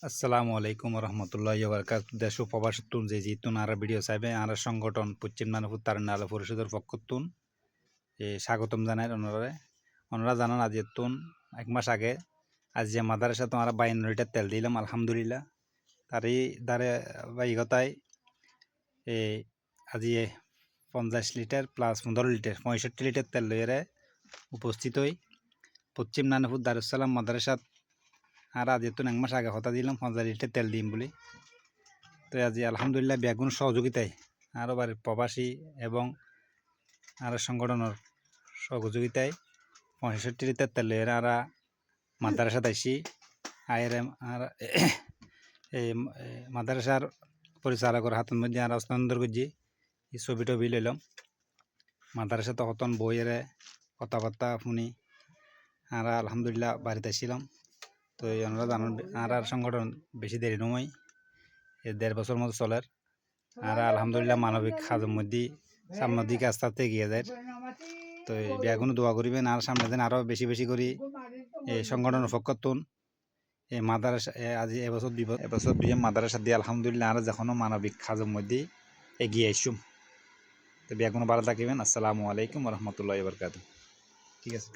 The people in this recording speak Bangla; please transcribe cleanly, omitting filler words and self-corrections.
আসসালামু আলাইকুম রহমতুল্লাহ বারকাত দেশ ও প্রবাসতুন যে জিতুন আর ভিডিও চাইবে আর সংগঠন পশ্চিম নানপুর তারুণ্য পরিষদের পক্ষতুন স্বাগতম জানাই ওনারা জানান আজ তুন 1 মাস আগে আজ যে মাদারসা তোমার 52 লিটার তেল দিলাম আলহামদুলিল্লাহ তারই দ্বারে বাইগতায় আজি 50 লিটার প্লাস 15 লিটার 65 লিটার তেল লইরে উপস্থিত হই পশ্চিম নানপুর দারুসালাম মাদারসাত আর আজ তো 1 মাস আগে হতা দিলাম 50 লিটার তেল দিম বলে। তো আজি আলহামদুলিল্লাহ ব্যাগুন সহযোগিতায় আরও বাড়ির প্রবাসী এবং আর সংগঠনের সহযোগিতায় 65 লিটার তেল এর আর মাদ্রাসা আইসি আইএরএম আর এই মাদ্রাসার পরিচালকের হাতের মধ্যে আর হস্তান্তর করছি এই ছবি টবি লইলাম। মাদ্রাসা তখন বইয়ের কথাবার্তা শুনি আর আলহামদুলিল্লাহ বাড়িতে আসছিলাম। তো এই অনুরোধ আর সংগঠন বেশি দেরি নয়, 1.5 বছর মতো চলের আর আলহামদুলিল্লাহ মানবিক কাজের মধ্যে সামনের দিকে আস্তে আস্তে এগিয়ে যায়। তো এই ব্যাগুনো দোয়া করিবেন আর সামনে দিন আরও বেশি বেশি করি এই সংগঠনের পক্ষতুন এই মাদ্রাসা আজি এবছর 2 মাদ্রাসা দিয়ে আলহামদুলিল্লাহ আর যখনও মানবিক কাজের মধ্যে এগিয়ে আসুম। তো ব্যাগুনো ভালো থাকিবেন। আসসালামু আলাইকুম রহমতুল্লাহ বারকাতুহু। ঠিক আছে।